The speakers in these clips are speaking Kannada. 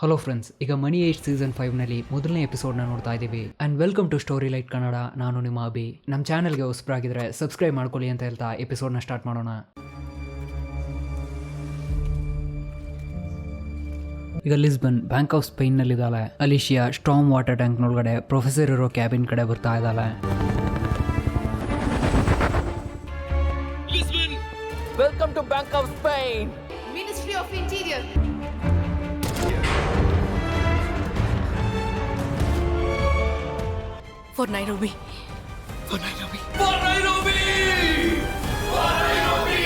ಹಲೋ ಫ್ರೆಂಡ್ಸ್, ಈಗ ಮನಿ ಏಟ್ ಸೀಸನ್ 5ನಲ್ಲಿ ಮೊದಲನೇ ಎಪಿಸೋಡ್ನ ನೋಡ್ತಾ ಇದ್ದೀವಿ. And welcome to story light Kannada. ನಾನು ನಿಮ್ಮ ಅಭಿ. ನಮ್ಮ ಚಾನಲ್ಗೆ ಹೊಸಬರಾಗಿದ್ದರೆ ಸಬ್ಸ್ಕ್ರೈಬ್ ಮಾಡ್ಕೊಳ್ಳಿ ಅಂತ ಹೇಳ್ತಾ ಎಪಿಸೋಡ್ನ ಸ್ಟಾರ್ಟ್ ಮಾಡೋಣ. ಈಗ ಲಿಸ್ಬನ್ ಬ್ಯಾಂಕ್ ಆಫ್ ಸ್ಪೇನ್ನಲ್ಲಿದ್ದಾಳೆ. ಅಲಿಶಿಯಾ ಸ್ಟ್ರಾಂಗ್ ವಾಟರ್ ಟ್ಯಾಂಕ್ನೊಳಗಡೆ ಪ್ರೊಫೆಸರ್ ಇರೋ ಕ್ಯಾಬಿನ್ ಕಡೆ ಬರ್ತಾ ಇದ್ದಾಳೆ. Welcome to Bank of Spain. Ministry of Interior. For Nairobi. For Nairobi. For Nairobi! For Nairobi!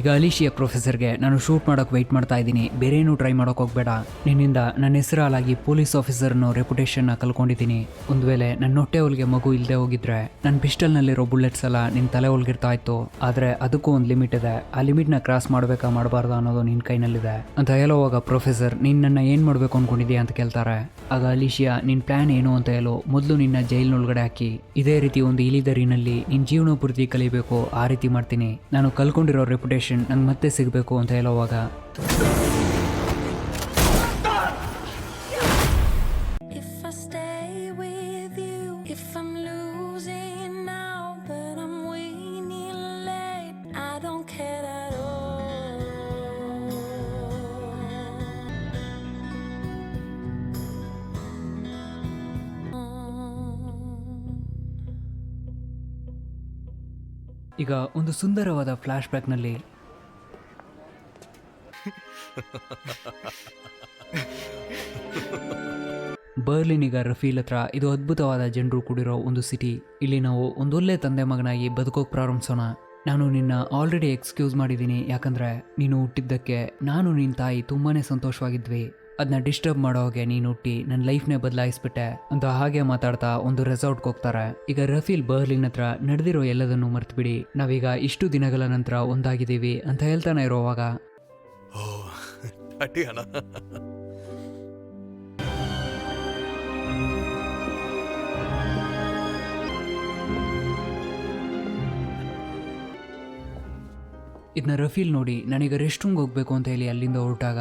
ಈಗ ಅಲಿಶಿಯಾ ಪ್ರೊಫೆಸರ್ಗೆ ನಾನು ಶೂಟ್ ಮಾಡೋಕೆ ವೆಯ್ಟ್ ಮಾಡ್ತಾ ಇದ್ದೀನಿ, ಬೇರೆ ಏನೂ ಟ್ರೈ ಮಾಡೋಕೆ ಹೋಗಬೇಡ. ನಿನ್ನಿಂದ ನನ್ನ ಹೆಸರು ಹಾಲಾಗಿ ಪೊಲೀಸ್ ಆಫೀಸರ್ನೋ ರೆಪ್ಯುಟೇಷನ್ನ ಕಳ್ಕೊಂಡಿದ್ದೀನಿ. ಒಂದು ವೇಳೆ ನನ್ನ ಹೊಟ್ಟೆ ಒಳಗೆ ಮಗು ಇಲ್ಲದೆ ಹೋಗಿದ್ರೆ ನನ್ನ ಪಿಸ್ಟಲ್ನಲ್ಲಿರೋ ಬುಲೆಟ್ಸ್ ಎಲ್ಲ ನಿನ್ನ ತಲೆ ಒಳಗಿರ್ತಾ ಇತ್ತು. ಆದರೆ ಅದಕ್ಕೂ ಒಂದು ಲಿಮಿಟ್ ಇದೆ. ಆ ಲಿಮಿಟ್ನ ಕ್ರಾಸ್ ಮಾಡಬೇಕಾ ಮಾಡಬಾರ್ದು ಅನ್ನೋದು ನಿನ್ನ ಕೈನಲ್ಲಿದೆ ಅಂತ ಹೇಳೋವಾಗ ಪ್ರೊಫೆಸರ್ ನೀನು ನನ್ನ ಏನು ಮಾಡಬೇಕು ಅಂದ್ಕೊಂಡಿದ್ಯಾ ಅಂತ ಕೇಳ್ತಾರೆ. ಆಗ ಅಲಿಶಿಯಾ ನಿನ್ನ ಪ್ಲ್ಯಾನ್ ಏನು ಅಂತ ಹೇಳೋ ಮೊದಲು ನಿನ್ನ ಜೈಲಿನೊಳಗಡೆ ಹಾಕಿ ಇದೇ ರೀತಿ ಒಂದು ಇಲಿದರಿನಲ್ಲಿ ನಿನ್ನ ಜೀವನ ಪೂರ್ತಿ ಕಲಿಬೇಕು, ಆ ರೀತಿ ಮಾಡ್ತೀನಿ. ನಾನು ಕಲ್ಕೊಂಡಿರೋ ರೆಪ್ಯುಟೇಷನ್ ನಂಗೆ ಮತ್ತೆ ಸಿಗಬೇಕು ಅಂತ ಹೇಳೋವಾಗ ಈಗ ಒಂದು ಸುಂದರವಾದ ಫ್ಲಾಶ್ ಬ್ಯಾಕ್ನಲ್ಲಿ ಬರ್ಲಿನ್ ಈಗ ರಫೀಲ್ ಹತ್ರ ಇದು ಅದ್ಭುತವಾದ ಜನರು ಕೂಡಿರೋ ಒಂದು ಸಿಟಿ. ಇಲ್ಲಿ ನಾವು ಒಂದೊಳ್ಳೆ ತಂದೆ ಮಗನಾಗಿ ಬದುಕೋಕೆ ಪ್ರಾರಂಭಿಸೋಣ. ನಾನು ನಿನ್ನ ಆಲ್ರೆಡಿ ಎಕ್ಸ್ಕ್ಯೂಸ್ ಮಾಡಿದ್ದೀನಿ, ಯಾಕಂದರೆ ನೀನು ಹುಟ್ಟಿದ್ದಕ್ಕೆ ನಾನು ನಿನ್ನ ತಾಯಿ ತುಂಬಾ ಸಂತೋಷವಾಗಿದ್ವಿ. ಅದನ್ನ ಡಿಸ್ಟರ್ಬ್ ಮಾಡೋ ಹಾಗೆ ನೀನು ಹುಟ್ಟಿ ನನ್ನ ಲೈಫ್ನೇ ಬದಲಾಯಿಸ್ಬಿಟ್ಟೆ ಅಂತ ಹಾಗೆ ಮಾತಾಡ್ತಾ ಒಂದು ರೆಸಾರ್ಟ್ಗೆ ಹೋಗ್ತಾರೆ. ಈಗ ರಫೀಲ್ ಬರ್ಲಿನ್ ಹತ್ರ ನಡೆದಿರೋ ಎಲ್ಲದನ್ನು ಮರ್ತು ಬಿಡಿ, ನಾವೀಗ ಇಷ್ಟು ದಿನಗಳ ನಂತರ ಒಂದಾಗಿದ್ದೀವಿ ಅಂತ ಹೇಳ್ತಾನೆ ಇರೋವಾಗ ಇದನ್ನ ರಫೀಲ್ ನೋಡಿ ನನಗೆ ರೆಸ್ಟ್ ರೂಮ್ಗೆ ಹೋಗ್ಬೇಕು ಅಂತ ಹೇಳಿ ಅಲ್ಲಿಂದ ಹೊರಟಾಗ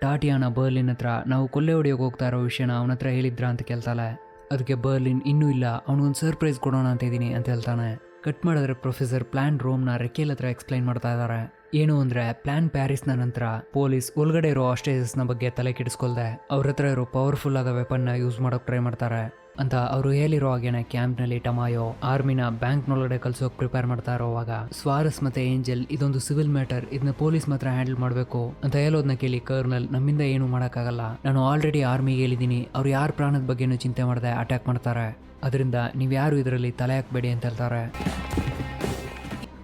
ಟಾಟಿಯಾನ ಬರ್ಲಿನ್ ಹತ್ರ ನಾವು ಕೊಲ್ಲೆ ಹೊಡೆಯೋಕೆ ಹೋಗ್ತಾ ಇರೋ ವಿಷಯನ ಅವನ ಹತ್ರ ಹೇಳಿದ್ರ ಅಂತ ಕೇಳ್ತಾಳೆ. ಅದಕ್ಕೆ ಬರ್ಲಿನ್ ಇನ್ನೂ ಇಲ್ಲ, ಅವನಿಗೊಂದು ಸರ್ಪ್ರೈಸ್ ಕೊಡೋಣ ಅಂತ ಇದ್ದೀನಿ ಅಂತ ಹೇಳ್ತಾನೆ. ಕಟ್ ಮಾಡಿದ್ರೆ ಪ್ರೊಫೆಸರ್ ಪ್ಲಾನ್ ರೋಮ್ನ ರೆಕ್ಕೇಲ್ ಹತ್ರ ಎಕ್ಸ್ಪ್ಲೈನ್ ಮಾಡ್ತಾ ಇದ್ದಾರೆ. ಏನು ಅಂದರೆ ಪ್ಲಾನ್ ಪ್ಯಾರಿಸ್ನ ನಂತರ ಪೊಲೀಸ್ ಒಳಗಡೆ ಇರೋ ಆಸ್ಟ್ರೇಜಸ್ನ ಬಗ್ಗೆ ತಲೆ ಕೆಡಿಸ್ಕೊಳ್ದೆ ಅವ್ರ ಹತ್ರ ಇರೋ ಪವರ್ಫುಲ್ ಆದ ವೆಪನ್ನ ಯೂಸ್ ಮಾಡೋಕೆ ಟ್ರೈ ಮಾಡ್ತಾರೆ ಅಂತ ಅವರು ಹೇಳಿರೋ ಹಾಗೇನೆ ಕ್ಯಾಂಪ್ನಲ್ಲಿ ಟಮಾಯೋ ಆರ್ಮಿನ ಬ್ಯಾಂಕ್ನೊಳಗಡೆ ಕಲ್ಸೋಕೆ ಪ್ರಿಪೇರ್ ಮಾಡ್ತಾ ಇರೋವಾಗ ಸ್ವಾರಸ್ ಮತ್ತೆ ಏಂಜಲ್ ಇದೊಂದು ಸಿವಿಲ್ ಮ್ಯಾಟರ್, ಇದನ್ನ ಪೊಲೀಸ್ ಮಾತ್ರ ಹ್ಯಾಂಡಲ್ ಮಾಡಬೇಕು ಅಂತ ಹೇಳೋದನ್ನ ಕೇಳಿ ಕರ್ನಲ್ ನಮ್ಮಿಂದ ಏನು ಮಾಡೋಕ್ಕಾಗಲ್ಲ, ನಾನು ಆಲ್ರೆಡಿ ಆರ್ಮಿಗೆ ಹೇಳಿದ್ದೀನಿ, ಅವ್ರು ಯಾರ ಪ್ರಾಣದ ಬಗ್ಗೆನೂ ಚಿಂತೆ ಮಾಡದೆ ಅಟ್ಯಾಕ್ ಮಾಡ್ತಾರೆ, ಅದರಿಂದ ನೀವ್ಯಾರು ಇದರಲ್ಲಿ ತಲೆ ಹಾಕಬೇಡಿ ಅಂತ ಹೇಳ್ತಾರೆ.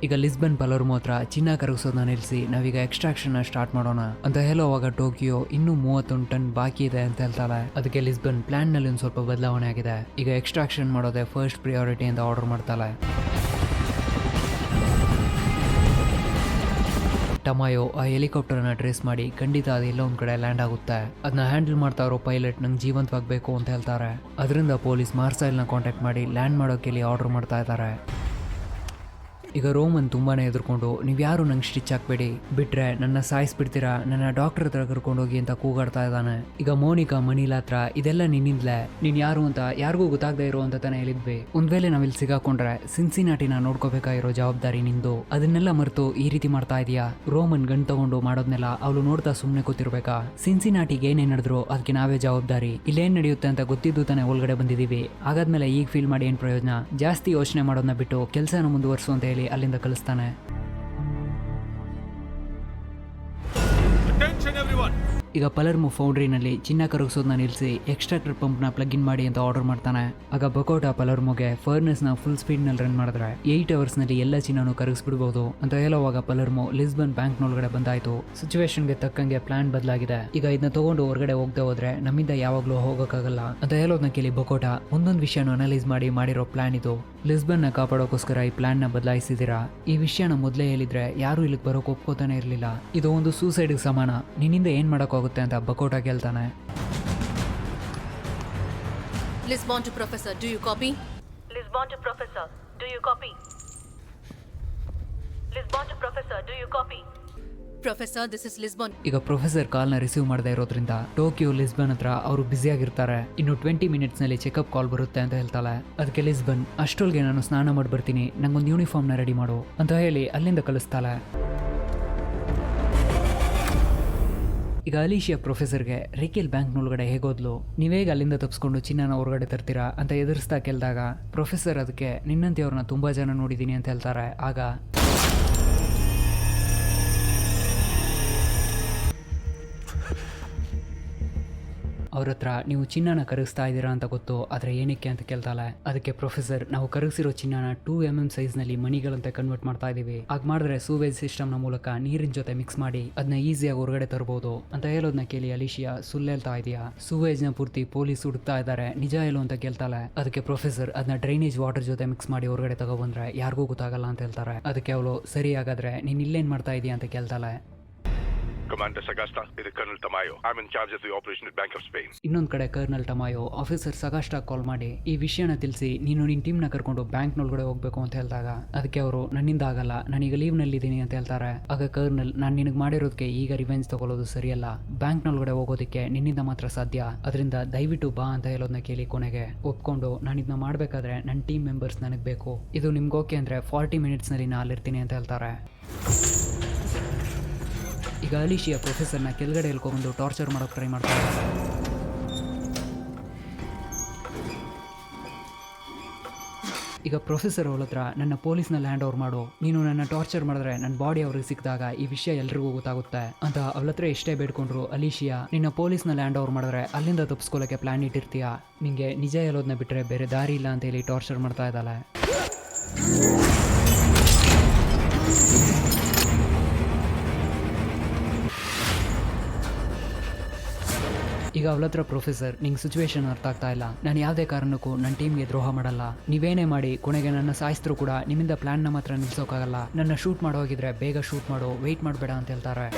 ಈಗ ಲಿಸ್ಬನ್ ಪಲರ್ಮೋ ಹತ್ರ ಚಿನ್ನ ಕರಗಿಸೋದನ್ನ ನಿಲ್ಲಿಸಿ ನಾವೀಗ ಎಕ್ಸ್ಟ್ರಾಕ್ಷನ್ನ ಸ್ಟಾರ್ಟ್ ಮಾಡೋಣ ಅಂತ ಹೇಳೋವಾಗ ಟೋಕಿಯೋ ಇನ್ನೂ 31 ಟನ್ ಬಾಕಿ ಇದೆ ಅಂತ ಹೇಳ್ತಾಳೆ. ಅದಕ್ಕೆ ಲಿಸ್ಬನ್ ಪ್ಲಾನ್ನಲ್ಲಿ ಒಂದು ಸ್ವಲ್ಪ ಬದಲಾವಣೆ ಆಗಿದೆ, ಈಗ ಎಕ್ಸ್ಟ್ರಾಕ್ಷನ್ ಮಾಡೋದೇ ಫಸ್ಟ್ ಪ್ರಿಯಾರಿಟಿ ಅಂತ ಆರ್ಡರ್ ಮಾಡ್ತಾಳೆ. ಟಮಾಯೋ ಆ ಹೆಲಿಕಾಪ್ಟರ್ನ ಟ್ರೇಸ್ ಮಾಡಿ ಖಂಡಿತ ಅದು ಎಲ್ಲ ಒಂದು ಕಡೆ ಲ್ಯಾಂಡ್ ಆಗುತ್ತೆ, ಅದನ್ನ ಹ್ಯಾಂಡಲ್ ಮಾಡ್ತಾ ಇರೋ ಪೈಲಟ್ ನಂಗೆ ಜೀವಂತವಾಗಬೇಕು ಅಂತ ಹೇಳ್ತಾರೆ. ಅದರಿಂದ ಪೊಲೀಸ್ ಮಾರ್ಸೈಲ್ನ ಕಾಂಟ್ಯಾಕ್ಟ್ ಮಾಡಿ ಲ್ಯಾಂಡ್ ಮಾಡೋಕೆ ಆರ್ಡರ್ ಮಾಡ್ತಾ ಇದ್ದಾರೆ. ಈಗ ರೋಮನ್ ತುಂಬಾ ಎದುರ್ಕೊಂಡು ನೀವು ಯಾರು ನಂಗೆ ಸ್ಟಿಚ್ ಹಾಕ್ಬೇಡಿ, ಬಿಟ್ರೆ ನನ್ನ ಸಾಯಿಸ್ಬಿಡ್ತೀರಾ, ನನ್ನ ಡಾಕ್ಟರ್ ಹತ್ರ ಕರ್ಕೊಂಡೋಗಿ ಅಂತ ಕೂಗಾಡ್ತಾ ಇದ್ದಾನೆ. ಈಗ ಮೋನಿಕಾ ಮನಿಲಾ ಹತ್ರ ಇದೆಲ್ಲ ನಿನ್ನಿಂದಲೇ, ನೀನು ಯಾರು ಅಂತ ಯಾರಿಗೂ ಗೊತ್ತಾಗದೇ ಇರೋ ಅಂತ ತಾನೇ ಹೇಳಿದ್ವಿ, ಒಂದ್ ವೇಳೆ ನಾವಿಲ್ಲಿ ಸಿಗಾಕೊಂಡ್ರೆ ಸಿನ್ಸಿನಾಟಿನ ನೋಡ್ಕೋಬೇಕಾಗಿರೋ ಜವಾಬ್ದಾರಿ ನಿಂದು, ಅದನ್ನೆಲ್ಲ ಮರೆತು ಈ ರೀತಿ ಮಾಡ್ತಾ ಇದೀಯಾ. ರೋಮನ್ ಗಂಡು ತಗೊಂಡು ಮಾಡೋದ್ನೆಲ್ಲ ಅವಳು ನೋಡ್ತಾ ಸುಮ್ಮನೆ ಕೂತಿರ್ಬೇಕಾ, ಸಿನ್ಸಿನಾಟಿಗೆ ಏನೇನು ನಡೆದ್ರು ಅದಕ್ಕೆ ನಾವೇ ಜವಾಬ್ದಾರಿ, ಇಲ್ಲೇನು ನಡೆಯುತ್ತೆ ಅಂತ ಗೊತ್ತಿದ್ದು ತಾನೇ ಒಳಗಡೆ ಬಂದಿದ್ದೀವಿ, ಹಾಗಾದ್ಮೇಲೆ ಈಗ ಫೀಲ್ ಮಾಡಿ ಏನು ಪ್ರಯೋಜನ, ಜಾಸ್ತಿ ಯೋಚನೆ ಮಾಡೋದನ್ನ ಬಿಟ್ಟು ಕೆಲಸನ ಮುಂದುವರಿಸು ಅಂತ ಹೇಳಿ ಅಲ್ಲಿಂದ ಕಳಿಸ್ತಾನೆ. ಈಗ ಪಲರ್ಮೋ ಫೌಂಡ್ರಿನಲ್ಲಿ ಚಿನ್ನ ಕರಗಿಸೋದನ್ನ ನಿಲ್ಲಿಸಿ ಎಕ್ಸ್ಟ್ರಾಕ್ಟರ್ ಪಂಪ್ನ ಪ್ಲಗ್ ಇನ್ ಮಾಡಿ ಅಂತ ಆರ್ಡರ್ ಮಾಡ್ತಾನೆ. ಆಗ ಬಕೋಟಾ ಪಲರ್ಮೋಗೆ ಫರ್ನೆಸ್ನ ಫುಲ್ ಸ್ಪೀಡ್ನಲ್ಲಿ ರನ್ ಮಾಡಿದ್ರೆ 8 ಅವರ್ಸ್ನಲ್ಲಿ ಎಲ್ಲ ಚಿನ್ನನು ಕರಗಿಸ್ಬಿಡ್ಬೋದು ಅಂತ ಹೇಳೋವಾಗ ಪಲರ್ಮೋ ಲಿಸ್ಬನ್ ಬ್ಯಾಂಕ್ನೊಳಗಡೆ ಬಂದಾಯ್ತು, ಸಿಚುವೇಶನ್ಗೆ ತಕ್ಕಂಗೆ ಪ್ಲಾನ್ ಬದಲಾಗಿದೆ, ಈಗ ಇದನ್ನ ತಗೊಂಡು ಹೊರಗಡೆ ಹೋಗದೆ ಹೋದ್ರೆ ನಮ್ಮಿಂದ ಯಾವಾಗಲೂ ಹೋಗೋಕ್ಕಾಗಲ್ಲ ಅಂತ ಹೇಳೋದನ್ನ ಕೇಳಿ ಬಕೋಟಾ ಒಂದೊಂದು ವಿಷಯನ ಅನಲೈಸ್ ಮಾಡಿರೋ ಪ್ಲಾನ್ ಇದು, ಲಿಸ್ಬನ್ನ ಕಾಪಾಡೋಕ್ಕೋಸ್ಕರ ಈ ಪ್ಲಾನ್ನ ಬದಲಾಯಿಸಿದ್ದೀರಾ, ಈ ವಿಷಯನ ಮೊದಲೇ ಹೇಳಿದ್ರೆ ಯಾರು ಇಲ್ಲಿಗೆ ಬರೋಕೆ ಒಪ್ಕೋತಾನೆ ಇರಲಿಲ್ಲ, ಇದು ಒಂದು ಸೂಸೈಡ್ಗೆ ಸಮಾನ, ನಿನ್ನಿಂದ ಏನು ಮಾಡೋಕ್ಕಾಗುತ್ತೆ ಅಂತ ಬಕೋಟಾ ಕೇಳ್ತಾನೆ. Lisbon to Professor, do you copy? Lisbon to Professor, do you copy? Lisbon to Professor, do you copy? Professor, this is Lisbon. ಈಗ ಪ್ರೊಫೆಸರ್ ಕಾಲ್ನ ರಿಸೀವ್ ಮಾಡದೇ ಇರೋದ್ರಿಂದ ಟೋಕಿಯೋ ಲಿಸ್ಬನ್ ಹತ್ರ ಅವರು ಬ್ಯುಸಿಯಾಗಿರ್ತಾರೆ. ಇನ್ನು 20 ಮಿನಿಟ್ಸ್ನಲ್ಲಿ ಚೆಕಪ್ ಕಾಲ್ ಬರುತ್ತೆ ಅಂತ ಹೇಳ್ತಾಳೆ. ಅದಕ್ಕೆ ಲಿಸ್ಬನ್ ಅಷ್ಟೊಳಗೆ ನಾನು ಸ್ನಾನ ಮಾಡಿ ಬರ್ತೀನಿ, ನಂಗೊಂದು ಯೂನಿಫಾರ್ಮ್ನ ರೆಡಿ ಮಾಡು ಅಂತ ಹೇಳಿ ಅಲ್ಲಿಂದ ಕಳಿಸ್ತಾಳೆ. ಈಗ ಅಲಿಶಿಯಾ ಪ್ರೊಫೆಸರ್ಗೆ ರೇಕೆಲ್ ಬ್ಯಾಂಕ್ನೊಳಗಡೆ ಹೇಗೋದ್ಲು, ನೀವೇಗ ಅಲ್ಲಿಂದ ತಪ್ಪಿಸ್ಕೊಂಡು ಚಿನ್ನನ ಹೊರಗಡೆ ತರ್ತೀರಾ ಅಂತ ಎದುರಿಸ್ತಾ ಕೇಳಿದಾಗ ಪ್ರೊಫೆಸರ್ ಅದಕ್ಕೆ ನಿನ್ನಂತೆಯವ್ರನ್ನ ತುಂಬ ಜನ ನೋಡಿದ್ದೀನಿ ಅಂತ ಹೇಳ್ತಾರೆ. ಆಗ ಅವ್ರ ಹತ್ರ ನೀವು ಚಿನ್ನನ ಕರಗಿಸ್ತಾ ಇದ್ದೀರಾ ಅಂತ ಗೊತ್ತು, ಆದರೆ ಏನಕ್ಕೆ ಅಂತ ಕೇಳ್ತಾಳೆ. ಅದಕ್ಕೆ ಪ್ರೊಫೆಸರ್ ನಾವು ಕರಗಿಸಿರೋ ಚಿನ್ನನ 2 mm ಸೈಜ್ನಲ್ಲಿ ಮಣಿಗಳಂತೆ ಕನ್ವರ್ಟ್ ಮಾಡ್ತಾ ಇದೀವಿ. ಆಗ ಮಾಡಿದ್ರೆ ಸೂವೇಜ್ ಸಿಸ್ಟಮ್ನ ಮೂಲಕ ನೀರಿನ ಜೊತೆ ಮಿಕ್ಸ್ ಮಾಡಿ ಅದನ್ನ ಈಸಿಯಾಗಿ ಹೊರಗಡೆ ತರಬಹುದು ಅಂತ ಹೇಳೋದನ್ನ ಕೇಳಿ ಅಲಿಶಿಯಾ ಸುಳ್ಳು ಹೇಳ್ತಾ ಇದೆಯಾ, ಸೂವೇಜ್ನ ಪೂರ್ತಿ ಪೊಲೀಸ್ ಹುಡುಕ್ತಾ ಇದ್ದಾರೆ, ನಿಜ ಹೇಳು ಅಂತ ಕೇಳ್ತಾಳೆ. ಅದಕ್ಕೆ ಪ್ರೊಫೆಸರ್ ಅದನ್ನ ಡ್ರೈನೇಜ್ ವಾಟರ್ ಜೊತೆ ಮಿಕ್ಸ್ ಮಾಡಿ ಹೊರಗಡೆ ತಗೊಬಂದ್ರೆ ಯಾರಿಗೂ ಗೊತ್ತಾಗಲ್ಲ ಅಂತ ಹೇಳ್ತಾರೆ. ಅದಕ್ಕೆ ಅವಳು ಸರಿ ಹಾಗಾದ್ರೆ ನೀನ್ ಇಲ್ಲೇನ್ ಮಾಡ್ತಾ ಇದೀಯ ಅಂತ ಕೇಳ್ತಾಳೆ. Commander Sagasta, ಇದು Colonel Tamayo. I'm in charge of the operation at Bank of Spain. ಇನ್ನೊಂದು ಕಡೆ ಕರ್ನಲ್ ಟಮಾಯೋ ಆಫೀಸರ್ ಸಗಾಸ್ಟಾ ಕಾಲ್ ಮಾಡಿ ಈ ವಿಷಯನ ತಿಳಿಸಿ ನೀನು ನಿನ್ನ ಟೀಮ್ನ ಕರ್ಕೊಂಡು ಬ್ಯಾಂಕ್ನೊಳಗಡೆ ಹೋಗ್ಬೇಕು ಅಂತ ಹೇಳಿದಾಗ ಅದಕ್ಕೆ ಅವರು ನನ್ನಿಂದ ಆಗಲ್ಲ, ನಾನೀಗ ಲೀವ್ನಲ್ಲಿದ್ದೀನಿ ಅಂತ ಹೇಳ್ತಾರೆ. ಆಗ ಕರ್ನಲ್ ನಾನು ನಿನಗೆ ಮಾಡಿರೋದಕ್ಕೆ ಈಗ ರಿವೆಂಜ್ ತಗೊಳ್ಳೋದು ಸರಿಯಲ್ಲ, ಬ್ಯಾಂಕ್ನೊಳಗಡೆ ಹೋಗೋದಕ್ಕೆ ನಿನ್ನಿಂದ ಮಾತ್ರ ಸಾಧ್ಯ, ಅದರಿಂದ ದಯವಿಟ್ಟು ಬಾ ಅಂತ ಹೇಳೋದನ್ನ ಕೇಳಿ ಕೊನೆಗೆ ಒಪ್ಕೊಂಡು ನಾನು ಇದನ್ನ ಮಾಡಬೇಕಾದ್ರೆ ನನ್ನ ಟೀಮ್ ಮೆಂಬರ್ಸ್ ನನಗೆ ಬೇಕು, ಇದು ನಿಮ್ಗೆ ಓಕೆ ಅಂದರೆ 40 ಮಿನಿಟ್ಸ್ನಲ್ಲಿ ನಾನು ಅಲ್ಲಿರ್ತೀನಿ ಅಂತ ಹೇಳ್ತಾರೆ. ಈಗ ಅಲಿಶಿಯಾ ಪ್ರೊಫೆಸರ್ನ ಕೆಳಗಡೆ ಎಳ್ಕೊಂಡು ಟಾರ್ಚರ್ ಮಾಡೋಕೆ ಟ್ರೈ ಮಾಡ್ತಾರೆ. ಈಗ ಪ್ರೊಫೆಸರ್ ಅವಳ ಹತ್ರ ನನ್ನ ಪೊಲೀಸ್ನ ಲ್ಯಾಂಡ್ ಓವರ್ ಮಾಡು, ನೀನು ನನ್ನ ಟಾರ್ಚರ್ ಮಾಡಿದ್ರೆ ನನ್ನ ಬಾಡಿ ಅವ್ರಿಗೆ ಸಿಕ್ಕಿದಾಗ ಈ ವಿಷಯ ಎಲ್ರಿಗೂ ಗೊತ್ತಾಗುತ್ತೆ ಅಂತ ಅವಳ ಹತ್ರ ಎಷ್ಟೇ ಬೇಡ್ಕೊಂಡ್ರು ಅಲಿಶಿಯಾ ನಿನ್ನ ಪೊಲೀಸ್ನ ಲ್ಯಾಂಡ್ ಓವರ್ ಮಾಡಿದ್ರೆ ಅಲ್ಲಿಂದ ತಪ್ಪಿಸ್ಕೊಳ್ಳೋಕೆ ಪ್ಲಾನ್ ಇಟ್ಟಿರ್ತೀಯ, ನಿಂಗೆ ನಿಜ ಹೇಳೋದನ್ನ ಬಿಟ್ಟರೆ ಬೇರೆ ದಾರಿ ಇಲ್ಲ ಅಂತ ಹೇಳಿ ಟಾರ್ಚರ್ ಮಾಡ್ತಾ ಇದ್ದಾಳೆ. ಈಗ ಅವಳ ಹತ್ರ ಪ್ರೊಫೆಸರ್ ನಿಂಗೆ ಸಿಚುವೇಶನ್ ಅರ್ಥ ಆಗ್ತಾ ಇಲ್ಲ, ನಾನು ಯಾವುದೇ ಕಾರಣಕ್ಕೂ ನನ್ನ ಟೀಮ್ಗೆ ದ್ರೋಹ ಮಾಡಲ್ಲ, ನೀವೇನೇ ಮಾಡಿ ಕೊನೆಗೆ ನನ್ನ ಸಾಯಿಸಿದ್ರು ಕೂಡ ನಿಮ್ಮಿಂದ ಪ್ಲಾನ್ನ ಮಾತ್ರ ನಿಲ್ಸೋಕ್ಕಾಗಲ್ಲ, ನನ್ನ ಶೂಟ್ ಮಾಡೋ ಹೋಗಿದ್ರೆ ಬೇಗ ಶೂಟ್ ಮಾಡು, ವೆಯ್ಟ್ ಮಾಡಬೇಡ ಅಂತ ಹೇಳ್ತಾರೆ.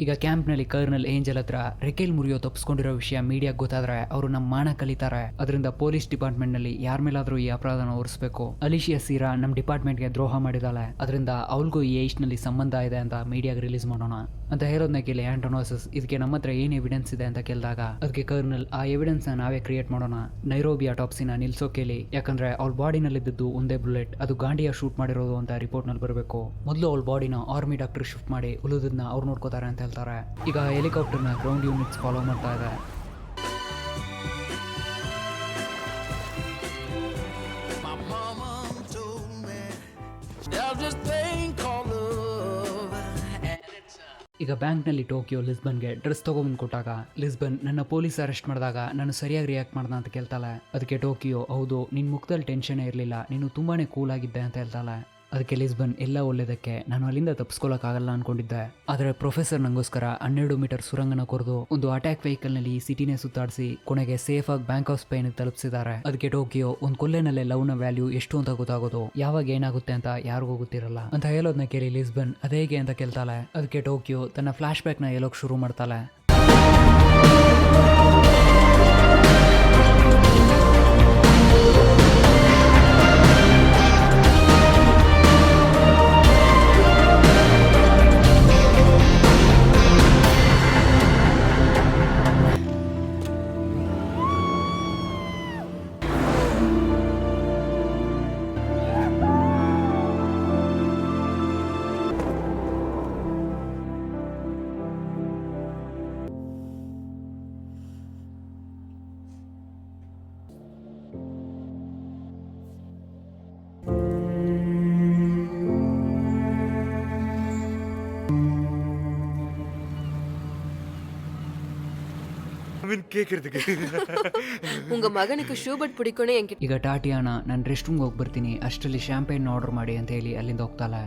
ಈಗ ಕ್ಯಾಂಪ್ನಲ್ಲಿ ಕರ್ನಲ್ ಏಂಜಲ್ ಹತ್ರ ರೆಕೆಲ್ ಮುರಿಯೋ ತಪ್ಪಿಸ್ಕೊಂಡಿರೋ ವಿಷಯ ಮೀಡಿಯಾಗೆ ಗೊತ್ತಾದ್ರೆ ಅವರು ನಮ್ಮ ಮಾನ ಕಲಿತಾರೆ, ಅದರಿಂದ ಪೊಲೀಸ್ ಡಿಪಾರ್ಟ್ಮೆಂಟ್ನಲ್ಲಿ ಯಾರ ಮೇಲಾದರೂ ಈ ಅಪರಾಧನ ಹೊರಿಸಬೇಕು. ಅಲಿಶಿಯಾ ಸೀರಾ ನಮ್ಮ ಡಿಪಾರ್ಟ್ಮೆಂಟ್ಗೆ ದ್ರೋಹ ಮಾಡಿದಾಳೆ, ಅದರಿಂದ ಅವಳಿಗೂ ಈ ಏಜ್ನಲ್ಲಿ ಸಂಬಂಧ ಇದೆ ಅಂತ ಮೀಡಿಯಾಗೆ ರಿಲೀಸ್ ಮಾಡೋಣ ಅಂತ ಹೇಳೋದನ್ನ ಕೇಳಿ ಆಂಟೋನೋಸಸ್ ಇದಕ್ಕೆ ನಮ್ಮ ಹತ್ರ ಏನು ಎವಿಡೆನ್ಸ್ ಇದೆ ಅಂತ ಕೇಳಿದಾಗ ಅದಕ್ಕೆ ಕರ್ನಲ್ ಆ ಎವಿಡೆನ್ಸ್ನ ನಾವೇ ಕ್ರಿಯೇಟ್ ಮಾಡೋಣ, ನೈರೋಬಿ ಆಟಾಪ್ಸಿನ ನಿಲ್ಸೋ ಕೇಳಿ, ಯಾಕಂದ್ರೆ ಅವಳ ಬಾಡಿನಲ್ಲಿದ್ದು ಒಂದೇ ಬುಲೆಟ್ ಅದು ಗಾಂಡಿಯ ಶೂಟ್ ಮಾಡಿರೋದು ಅಂತ ರಿಪೋರ್ಟ್ನಲ್ಲಿ ಬರಬೇಕು. ಮೊದಲು ಅವಳ ಬಾಡಿನ ಆರ್ಮಿ ಡಾಕ್ಟರ್ ಶಿಫ್ಟ್ ಮಾಡಿ ಉಳಿದನ್ನ ಅವ್ರು ನೋಡ್ಕೋತಾರೆ ಅಂತ ಹೇಳ್ತಾರೆ. ಈಗ ಹೆಲಿಕಾಪ್ಟರ್ನ ಗ್ರೌಂಡ್ ಯೂನಿಟ್ಸ್ ಫಾಲೋ ಮಾಡ್ತಾ ಇದೆ. ಈಗ ಬ್ಯಾಂಕ್ನಲ್ಲಿ ಟೋಕಿಯೋ ಲಿಸ್ಬನ್ಗೆ ಡ್ರೆಸ್ ತಗೊಂಬಂದು ಕೊಟ್ಟಾಗ ಲಿಸ್ಬನ್ ನನ್ನ ಪೊಲೀಸ್ ಅರೆಸ್ಟ್ ಮಾಡಿದಾಗ ನಾನು ಸರಿಯಾಗಿ ರಿಯಾಕ್ಟ್ ಮಾಡ್ದ ಅಂತ ಕೇಳ್ತಾಳೆ. ಅದಕ್ಕೆ ಟೋಕಿಯೋ ಹೌದು ನಿನ್ನ ಮುಖದಲ್ಲಿ ಟೆನ್ಷನ್ ಇರಲಿಲ್ಲ, ನೀನು ತುಂಬಾನೇ ಕೂಲ್ ಆಗಿದ್ದೆ ಅಂತ ಹೇಳ್ತಾಳೆ. ಅದಕ್ಕೆ ಲಿಸ್ಬನ್ ಎಲ್ಲ ಒಳ್ಳೇದಕ್ಕೆ ನಾನು ಅಲ್ಲಿಂದ ತಪ್ಪಿಸ್ಕೊಳ್ಳೋಕ್ಕಾಗಲ್ಲ ಅನ್ಕೊಂಡಿದ್ದೆ, ಆದರೆ ಪ್ರೊಫೆಸರ್ ನಂಗೋಸ್ಕರ 12 ಮೀಟರ್ ಸುರಂಗನ ಕೊರೆದು ಒಂದು ಅಟ್ಯಾಕ್ ವೆಹಿಕಲ್ನಲ್ಲಿ ಈ ಸಿಟಿನೇ ಸುತ್ತಾಡಿಸಿ ಕೊನೆಗೆ ಸೇಫ್ ಆಗಿ ಬ್ಯಾಂಕ್ ಆಫ್ ಸ್ಪೇನ್ ತಲುಪಿಸಿದ್ದಾರೆ. ಅದಕ್ಕೆ ಟೋಕಿಯೋ ಒಂದು ಕೊಲ್ಲೆನಲ್ಲೇ ಲವ್ನ ವ್ಯಾಲ್ಯೂ ಎಷ್ಟು ಅಂತ ಗೊತ್ತಾಗೋದು, ಯಾವಾಗ ಏನಾಗುತ್ತೆ ಅಂತ ಯಾರಿಗೂ ಗೊತ್ತಿರಲ್ಲ ಅಂತ ಹೇಳೋದನ್ನ ಕೇಳಿ ಲಿಸ್ಬನ್ ಅದೇಗೆ ಅಂತ ಕೇಳ್ತಾಳೆ. ಅದಕ್ಕೆ ಟೋಕಿಯೋ ತನ್ನ ಫ್ಲಾಶ್ ಬ್ಯಾಕ್ನ ಹೇಳೋಕೆ ಶುರು ಮಾಡ್ತಾಳೆ. உங்க மகனுக்கு ஷூபர்ட் பிடிக்கும்னு என்கிட்ட. ಈಗ ಟಾಟಿಯಾನ ನಾನು ರೆಸ್ಟ್ ರೂಮ್ಗೆ ಹೋಗಿ ಬರ್ತೀನಿ, ಅಷ್ಟರಲ್ಲಿ ಶಾಂಪೇನ್ ಆರ್ಡರ್ ಮಾಡಿ ಅಂತ ಹೇಳಿ ಅಲ್ಲಿಂದ ಹೋಗ್ತಾಳೆ.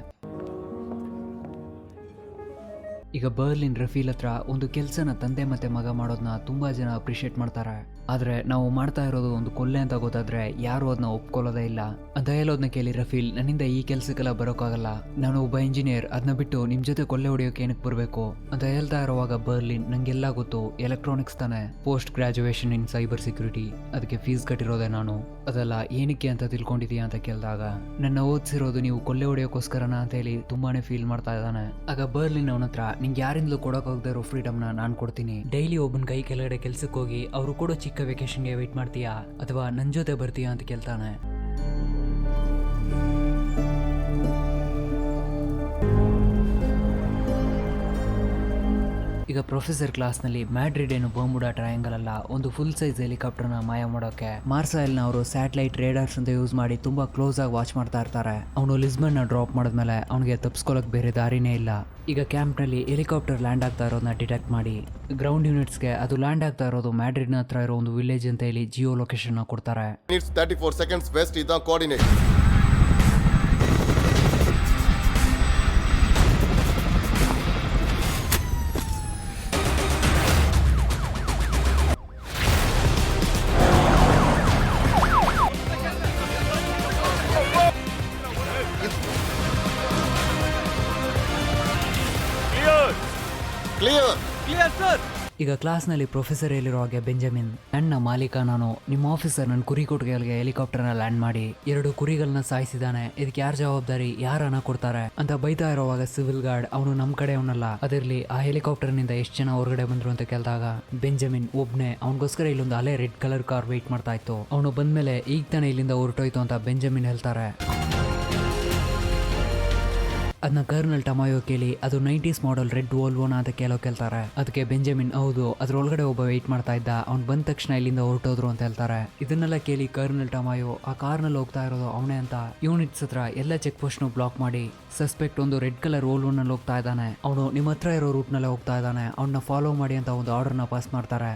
ಈಗ ಬರ್ಲಿನ್ ರಫೀಲ್ ಹತ್ರ ಒಂದು ಕೆಲಸನ ತಂದೆ ಮತ್ತೆ ಮಗ ಮಾಡೋದನ್ನ ತುಂಬಾ ಜನ ಅಪ್ರಿಷಿಯೇಟ್ ಮಾಡ್ತಾರೆ. ಆದ್ರೆ ನಾವು ಮಾಡ್ತಾ ಇರೋದು ಒಂದು ಕೊಲ್ಲೆ ಅಂತ ಗೊತ್ತಾದ್ರೆ ಯಾರು ಅದನ್ನ ಒಪ್ಕೊಳ್ಳೋದೇ ಇಲ್ಲ ಅಂತ ಹೇಳೋದನ್ನ ಕೇಳಿ ರಫೀಲ್, ನನ್ನಿಂದ ಈ ಕೆಲ್ಸಕ್ಕೆಲ್ಲ ಬರೋಕ್ಕಾಗಲ್ಲ, ನಾನು ಒಬ್ಬ ಇಂಜಿನಿಯರ್, ಅದನ್ನ ಬಿಟ್ಟು ನಿಮ್ ಜೊತೆ ಕೊಲ್ಲೆ ಹೊಡಿಯೋಕೆ ಏನಕ್ಕೆ ಬರಬೇಕು ಅಂತ ಹೇಳ್ತಾ ಇರುವಾಗ ಬರ್ಲಿನ್, ನಂಗೆಲ್ಲ ಗೊತ್ತು, ಎಲೆಕ್ಟ್ರಾನಿಕ್ಸ್ ತಾನೆ, ಪೋಸ್ಟ್ ಗ್ರಾಜುಯೇಷನ್ ಇನ್ ಸೈಬರ್ ಸೆಕ್ಯೂರಿಟಿ, ಅದಕ್ಕೆ ಫೀಸ್ ಕಟ್ಟಿರೋದೆ ನಾನು, ಅದೆಲ್ಲ ಏನಕ್ಕೆ ಅಂತ ತಿಳ್ಕೊಂಡಿದೀಯಾ ಅಂತ ಕೇಳಿದಾಗ, ನನ್ನ ಓದಿಸಿರೋದು ನೀವು ಕೊಲ್ಲೆ ಹೊಡಿಯೋಕ್ಕೋಸ್ಕರನ ಅಂತ ಹೇಳಿ ತುಂಬಾನೇ ಫೀಲ್ ಮಾಡ್ತಾ ಇದ್ದಾನೆ. ಆಗ ಬರ್ಲಿನ್ ಅವನ ಹತ್ರ, ನಿಂಗೆ ಯಾರಿಂದಲೂ ಕೊಡೋಕಾಗದೇ ಇರೋ ಫ್ರೀಡಮ್ನ ನಾನು ಕೊಡ್ತೀನಿ, ಡೈಲಿ ಒಬ್ಬನ ಕೈ ಕೆಳಗಡೆ ಕೆಲ್ಸಕ್ಕೆ ಹೋಗಿ ಅವರು ಕೊಡೋ ಚಿಕ್ಕ ವೆಕೇಶನ್ಗೆ ವೇಟ್ ಮಾಡ್ತೀಯಾ ಅಥವಾ ನನ್ನ ಜೊತೆ ಬರ್ತೀಯಾ ಅಂತ ಕೇಳ್ತಾನೆ. ಈಗ ಪ್ರೊಫೆಸರ್ ಕ್ಲಾಸ್ನಲ್ಲಿ ಮ್ಯಾಡ್ರಿಡ್ ಏನು ಬರ್ಮುಡಾ ಟ್ರಯಾಂಗಲ್ ಅಲ್ಲ, ಒಂದು ಫುಲ್ ಸೈಜ್ ಹೆಲಿಕಾಪ್ಟರ್ನ ಮಾಯ ಮಾಡೋಕೆ ಮಾರ್ಸೈಲ್ನ ಅವರು ಸ್ಯಾಟಲೈಟ್ ರೇಡರ್ಸ್ ಅಂತ ಯೂಸ್ ಮಾಡಿ ತುಂಬಾ ಕ್ಲೋಸ್ ಆಗಿ ವಾಚ್ ಮಾಡ್ತಾ ಇರ್ತಾರೆ. ಅವನು ಲಿಸ್ಬನ್ನ ಡ್ರಾಪ್ ಮಾಡಿದ್ಮೇಲೆ ಅವನಿಗೆ ತಪ್ಪಿಸ್ಕೊಳ್ಳೋಕೆ ಬೇರೆ ದಾರಿನೇ ಇಲ್ಲ. ಈಗ ಕ್ಯಾಂಪ್ನಲ್ಲಿ ಹೆಲಿಕಾಪ್ಟರ್ ಲ್ಯಾಂಡ್ ಆಗ್ತಾ ಇರೋದನ್ನ ಡಿಟೆಕ್ಟ್ ಮಾಡಿ ಗ್ರೌಂಡ್ ಯೂನಿಟ್ಸ್ಗೆ ಅದು ಲ್ಯಾಂಡ್ ಆಗ್ತಾ ಇರೋದು ಮ್ಯಾಡ್ರಿಡ್ನ ಹತ್ರ ಇರೋ ಒಂದು ವಿಲೇಜ್ ಅಂತ ಹೇಳಿ ಜಿಯೋ ಲೊಕೇಶನ್ ಕೊಡ್ತಾರೆ. 34 seconds west ಇದ ಕೋಆರ್ಡಿನೇಟ್. ಈಗ ಕ್ಲಾಸ್ನಲ್ಲಿ ಪ್ರೊಫೆಸರ್ ಹೇಳಿರೋ ಹಾಗೆ ಬೆಂಜಮಿನ್, ನನ್ನ ಮಾಲೀಕ ನಾನು, ನಿಮ್ಮ ಆಫೀಸರ್ ನನ್ನ ಕುರಿ ಕೊಟ್ಟಿಗೆಗೆ ಹೆಲಿಕಾಪ್ಟರ್ನ ಲ್ಯಾಂಡ್ ಮಾಡಿ 2 ಕುರಿಗಳನ್ನ ಸಾಯಿಸಿದಾನೆ, ಇದಕ್ಕೆ ಯಾರು ಜವಾಬ್ದಾರಿ, ಯಾರು ಹಣ ಕೊಡ್ತಾರೆ ಅಂತ ಬೈತಾ ಇರೋವಾಗ ಸಿವಿಲ್ ಗಾರ್ಡ್, ಅವನು ನಮ್ಮ ಕಡೆ ಅವನಲ್ಲ, ಅದಿರ್ಲಿ ಆ ಹೆಲಿಕಾಪ್ಟರ್ನಿಂದ ಎಷ್ಟು ಜನ ಹೊರಗಡೆ ಬಂದ್ರು ಅಂತ ಕೇಳಿದಾಗ ಬೆಂಜಮಿನ್ ಒಬ್ನೇ, ಅವನಿಗೋಸ್ಕರ ಇಲ್ಲೊಂದು ಅಲೆ ರೆಡ್ ಕಲರ್ ಕಾರ್ ವೇಟ್ ಮಾಡ್ತಾ ಇತ್ತು, ಅವನು ಬಂದ್ಮೇಲೆ ಈಗ ತಾನೇ ಇಲ್ಲಿಂದ ಹೊರಟೋಯ್ತು ಅಂತ ಬೆಂಜಮಿನ್ ಹೇಳ್ತಾರೆ. ಅದನ್ನ ಕರ್ನಲ್ ಟಮಾಯೋ ಕೇಳಿ ಅದು 90s ಮಾಡೆಲ್ ರೆಡ್ ವೋಲ್ವೋನ ಅಂತ ಕೇಳ್ತಾರೆ. ಅದಕ್ಕೆ ಬೆಂಜಮಿನ್, ಹೌದು, ಅದ್ರೊಳಗಡೆ ಒಬ್ಬ ವೆಯ್ಟ್ ಮಾಡ್ತಾ ಇದ್ದ, ಅವ್ನು ಬಂದ ತಕ್ಷಣ ಇಲ್ಲಿಂದ ಹೊರಟೋದ್ರು ಅಂತ ಹೇಳ್ತಾರೆ. ಇದನ್ನೆಲ್ಲ ಕೇಳಿ ಕರ್ನಲ್ ಟಮಾಯೋ ಆ ಕಾರ್ನಲ್ಲಿ ಹೋಗ್ತಾ ಇರೋದು ಅವನೇ ಅಂತ ಯೂನಿಟ್ಸ್ ಹತ್ರ ಎಲ್ಲ ಚೆಕ್ ಪೋಸ್ಟ್ ಬ್ಲಾಕ್ ಮಾಡಿ, ಸಸ್ಪೆಕ್ಟ್ ಒಂದು ರೆಡ್ ಕಲರ್ ವೋಲ್ವೋನಲ್ಲಿ ಹೋಗ್ತಾ ಇದ್ದಾನೆ, ಅವನು ನಿಮ್ಮ ಹತ್ರ ಇರೋ ರೂಟ್ ನಲ್ಲೇ ಹೋಗ್ತಾ ಇದ್ದಾನೆ, ಅವನ್ನ ಫಾಲೋ ಮಾಡಿ ಅಂತ ಒಂದು ಆರ್ಡರ್ನ ಪಾಸ್ ಮಾಡ್ತಾರೆ.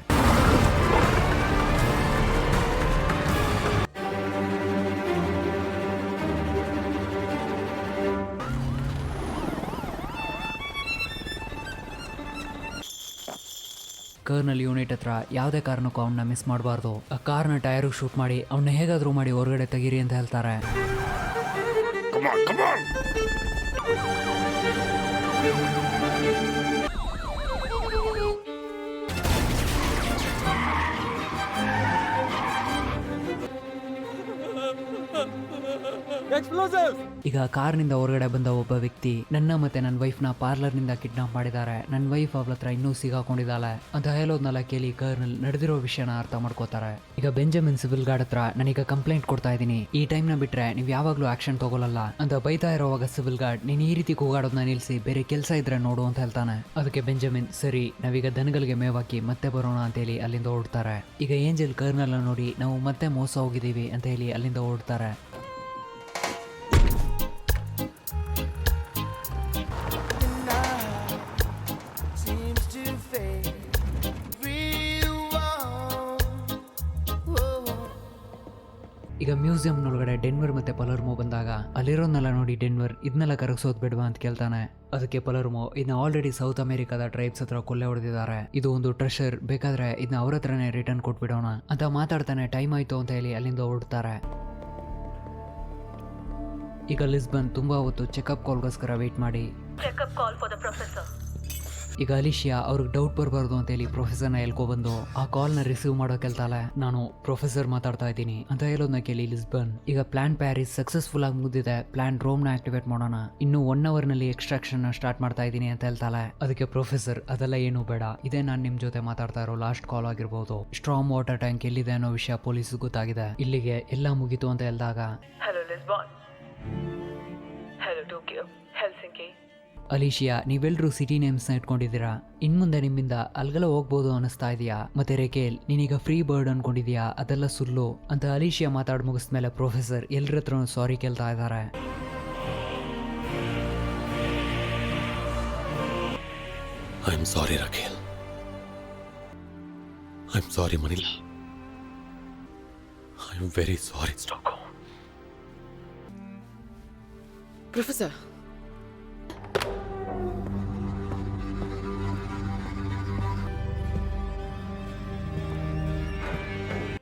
ಕರ್ನಲ್ ಯೂನಿಟ್ ಹತ್ರ ಯಾವುದೇ ಕಾರಣಕ್ಕೂ ಅವನ್ನ ಮಿಸ್ ಮಾಡಬಾರ್ದು, ಆ ಕಾರ್ನ ಟೈರ್ ಶೂಟ್ ಮಾಡಿ ಅವನ್ನ ಹೇಗಾದ್ರೂ ಮಾಡಿ ಹೊರಗಡೆ ತೆಗೀರಿ ಅಂತ ಹೇಳ್ತಾರೆ. ಈಗ ಕಾರ್ನಿಂದ ಹೊರಗಡೆ ಬಂದ ಒಬ್ಬ ವ್ಯಕ್ತಿ, ನನ್ನ ಮತ್ತೆ ನನ್ನ ವೈಫ್ನ ಪಾರ್ಲರ್ನಿಂದ ಕಿಡ್ನಾಪ್ ಮಾಡಿದ್ದಾರೆ, ನನ್ನ ವೈಫ್ ಅವಳ ಹತ್ರ ಇನ್ನೂ ಸಿಗಾಕೊಂಡಿದ್ದಾಳೆ ಅಂತ ಹೇಳೋದ್ನೆಲ್ಲ ಕೇಳಿ ಕರ್ನಲ್ ನಡೆದಿರೋ ವಿಷಯನ ಅರ್ಥ ಮಾಡ್ಕೋತಾರೆ. ಈಗ ಬೆಂಜಮಿನ್ ಸಿವಿಲ್ ಗಾರ್ಡ್ ಹತ್ರ, ನಾನೀಗ ಕಂಪ್ಲೇಂಟ್ ಕೊಡ್ತಾ ಇದ್ದೀನಿ, ಈ ಟೈಮ್ನ ಬಿಟ್ರೆ ನೀವು ಯಾವಾಗ್ಲೂ ಆಕ್ಷನ್ ತಗೊಳ್ಳಲ್ಲ ಅಂತ ಬೈತಾ ಇರೋವಾಗ ಸಿವಿಲ್ ಗಾರ್ಡ್, ನೀನು ಈ ರೀತಿ ಕೂಗಾಡೋದನ್ನ ನಿಲ್ಸಿ ಬೇರೆ ಕೆಲಸ ಇದ್ರೆ ನೋಡು ಅಂತ ಹೇಳ್ತಾನೆ. ಅದಕ್ಕೆ ಬೆಂಜಮಿನ್, ಸರಿ, ನಾವೀಗ ದನಗಳಿಗೆ ಮೇವಾಕಿ ಮತ್ತೆ ಬರೋಣ ಅಂತ ಹೇಳಿ ಅಲ್ಲಿಂದ ಹೊರಡ್ತಾರೆ. ಈಗ ಏಂಜಲ್ ಕರ್ನಲ್ ನೋಡಿ, ನಾವು ಮತ್ತೆ ಮೋಸ ಹೋಗಿದ್ದೀವಿ ಅಂತ ಹೇಳಿ ಅಲ್ಲಿಂದ ಹೊರಡ್ತಾರೆ. ಈಗ ಮ್ಯೂಸಿಯಂನೊಳಗಡೆ ಡೆನ್ವರ್ ಮತ್ತೆ ಪಲರ್ಮೋ ಬಂದಾಗ ಅಲ್ಲಿರೋನೆಲ್ಲ ನೋಡಿ ಡೆನ್ವರ್, ಇದನ್ನೆಲ್ಲ ಕರಗಿಸೋದು ಬೇಡವಾ ಅಂತ ಕೇಳ್ತಾನೆ. ಅದಕ್ಕೆ ಪಲರ್ಮೋ, ಇದನ್ನ ಆಲ್ರೆಡಿ ಸೌತ್ ಅಮೆರಿಕಾದ ಟ್ರೈಬ್ಸ್ ಹತ್ರ ಕೊಲ್ಲೆ ಹೊಡೆದಿದ್ದಾರೆ, ಇದು ಒಂದು ಟ್ರೆಷರ್, ಬೇಕಾದ್ರೆ ಇದನ್ನ ಅವ್ರ ಹತ್ರನೇ ರಿಟರ್ನ್ ಕೊಟ್ಬಿಡೋಣ ಅಂತ ಮಾತಾಡ್ತಾನೆ. ಟೈಮ್ ಆಯ್ತು ಅಂತ ಹೇಳಿ ಅಲ್ಲಿಂದ ಹೊರಡ್ತಾರೆ. ಈಗ ಲಿಸ್ಬನ್ ತುಂಬಾ ಹೊತ್ತು ಚೆಕಪ್ ಕಾಲ್ಗೋಸ್ಕರ ವೇಟ್ ಮಾಡಿ, checkup call for the professor. ಈಗ ಅಲಿಶಿಯಾ ಅವ್ರಿಗೆ ಡೌಟ್ ಬರಬಾರ್ದು ಅಂತೇಳಿ ಪ್ರೊಫೆಸರ್ನ ಎಲ್ಕೊಬಂದು ಆ ಕಾಲ್ನ ರಿಸೀವ್ ಮಾಡೋ ಕೇಳ್ತಾಳೆ. ನಾನು ಪ್ರೊಫೆಸರ್ ಮಾತಾಡ್ತಾ ಇದ್ದೀನಿ ಅಂತ ಹೇಳೋದನ್ನ ಕೇಳಿ ಲಿಸ್ಬನ್, ಈಗ ಪ್ಲಾನ್ ಪ್ಯಾರಿಸ್ ಸಕ್ಸಸ್ಫುಲ್ ಆಗಿ ಮುಗಿದಿದೆ, ಪ್ಲಾನ್ ರೋಮ್ನ ಆಕ್ಟಿವೇಟ್ ಮಾಡೋಣ, ಇನ್ನು 1 hour ನಲ್ಲಿ ಎಕ್ಸ್ಟ್ರಾಕ್ಷನ್ ಸ್ಟಾರ್ಟ್ ಮಾಡ್ತಾ ಇದ್ದೀನಿ ಅಂತ ಹೇಳ್ತಾಳೆ. ಅದಕ್ಕೆ ಪ್ರೊಫೆಸರ್, ಅದೆಲ್ಲ ಏನು ಬೇಡ, ಇದೇ ನಾನು ನಿಮ್ ಜೊತೆ ಮಾತಾಡ್ತಾ ಇರೋ ಲಾಸ್ಟ್ ಕಾಲ್ ಆಗಿರ್ಬೋದು, ಸ್ಟ್ರಾಂಗ್ ವಾಟರ್ ಟ್ಯಾಂಕ್ ಎಲ್ಲಿದೆ ಅನ್ನೋ ವಿಷಯ ಪೊಲೀಸ್ ಗೊತ್ತಾಗಿದೆ, ಇಲ್ಲಿಗೆ ಎಲ್ಲ ಮುಗೀತು ಅಂತ ಹೇಳಿದಾಗ, hello ಲಿಸ್ಬಾನ್, hello Tokyo, Helsinki. Alicia, ನೀವೆಲ್ಲರೂ ಸಿಟಿ ನೇಮ್ಸ್ನ ಇಟ್ಕೊಂಡಿದ್ದೀರಾ, ಇನ್ಮುಂದೆ ನಿಮ್ಮಿಂದ ಅಲ್ಗೆಲ್ಲ ಹೋಗ್ಬೋದು ಅನ್ನಿಸ್ತಾ ಇದೆಯಾ, ಮತ್ತೆ ರೇಕೇಲ್ ನೀನೀಗ ಫ್ರೀ ಬರ್ಡ್ ಅನ್ಕೊಂಡಿದ್ಯಾ, ಅದೆಲ್ಲ ಸುಳ್ಳು ಅಂತ ಅಲಿಶಿಯಾ ಮಾತಾಡ್ ಮುಗಿಸ್ಮೇಲೆ ಪ್ರೊಫೆಸರ್ ಎಲ್ಲರ ಹತ್ರ ಸಾರಿ ಕೇಳ್ತಾ ಇದ್ದಾರೆ. I am sorry Raquel, I am sorry Manila, I am very sorry Stockholm. Professor,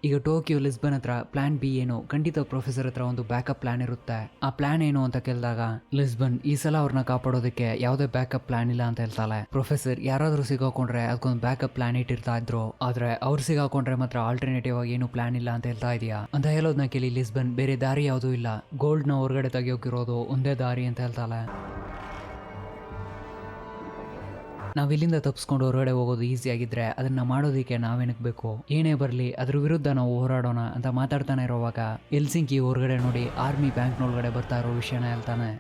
ಈಗ ಟೋಕಿಯೋ ಲಿಸ್ಬನ್ ಹತ್ರ ಪ್ಲಾನ್ ಬಿ ಏನು, ಖಂಡಿತ ಪ್ರೊಫೆಸರ್ ಹತ್ರ ಒಂದು ಬ್ಯಾಕಪ್ ಪ್ಲಾನ್ ಇರುತ್ತೆ. ಆ ಪ್ಲಾನ್ ಏನು ಅಂತ ಕೇಳಿದಾಗ ಲಿಸ್ಬನ್ ಈ ಸಲ ಅವ್ರನ್ನ ಕಾಪಾಡೋದಕ್ಕೆ ಯಾವುದೇ ಬ್ಯಾಕಪ್ ಪ್ಲಾನ್ ಇಲ್ಲ ಅಂತ ಹೇಳ್ತಾಳೆ. ಪ್ರೊಫೆಸರ್ ಯಾರಾದ್ರೂ ಸಿಗಾಕೊಂಡ್ರೆ ಅದಕ್ಕೊಂದು ಬ್ಯಾಕಪ್ ಪ್ಲಾನ್ ಇಟ್ಟಿರ್ತಾ ಇದ್ರು, ಆದ್ರೆ ಅವ್ರು ಸಿಗಾಕೊಂಡ್ರೆ ಮಾತ್ರ ಆಲ್ಟರ್ನೇಟಿವ್ ಆಗಿ ಏನು ಪ್ಲಾನ್ ಇಲ್ಲ ಅಂತ ಹೇಳ್ತಾ ಇದೆಯಾ ಅಂತ ಹೇಳೋದನ್ನ ಕೇಳಿ ಲಿಸ್ಬನ್ ಬೇರೆ ದಾರಿ ಯಾವುದೂ ಇಲ್ಲ, ಗೋಲ್ಡ್ ನ ಹೊರಗಡೆ ತೆಗಿಯೋಕಿರೋದು ಒಂದೇ ದಾರಿ ಅಂತ ಹೇಳ್ತಾಳೆ. ನಾವಿಲ್ಲಿಂದ ತಪ್ಪಿಸ್ಕೊಂಡು ಹೊರಗಡೆ ಹೋಗೋದು ಈಸಿ ಆಗಿದ್ರೆ ಅದನ್ನ ಮಾಡೋದಕ್ಕೆ ನಾವೇನಕ್ಕೆ ಬೇಕು, ಏನೇ ಬರಲಿ ಅದ್ರ ವಿರುದ್ಧ ನಾವು ಹೋರಾಡೋಣ ಅಂತ ಮಾತಾಡ್ತಾನೆ ಇರೋವಾಗ ಹೆಲ್ಸಿಂಕಿ ಹೊರಗಡೆ ನೋಡಿ ಆರ್ಮಿ ಬ್ಯಾಂಕ್ನೊಳಗಡೆ ಬರ್ತಾ ಇರೋ ವಿಷಯನ ಹೇಳ್ತಾನೆ.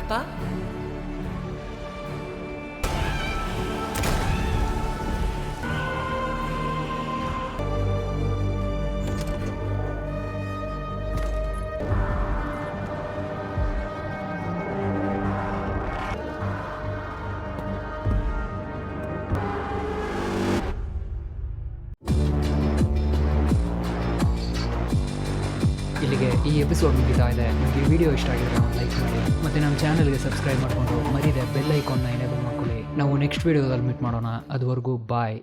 ಅಪ್ಪ, ಇಲ್ಲಿಗೆ ಈ ಎಪಿಸೋಡ್ ಮುಗಿತಾ ಇದೆ. ನಿಮಗೆ ಈ ವಿಡಿಯೋ ಇಷ್ಟ ಆಗಿದ್ರೆ ಒಂದು ಲೈಕ್ ಮಾಡಿ ಮತ್ತು ನಮ್ಮ ಚಾನಲ್ಗೆ ಸಬ್ಸ್ಕ್ರೈಬ್ ಮಾಡಿಕೊಂಡು ಮರೀದೆ ಬೆಲ್ ಐಕಾನ್ನ ಎನೇಬಲ್ ಮಾಡ್ಕೊಳ್ಳಿ. ನಾವು ನೆಕ್ಸ್ಟ್ ವಿಡಿಯೋದಲ್ಲಿ ಮೀಟ್ ಮಾಡೋಣ. ಅದುವರೆಗೂ ಬಾಯ್.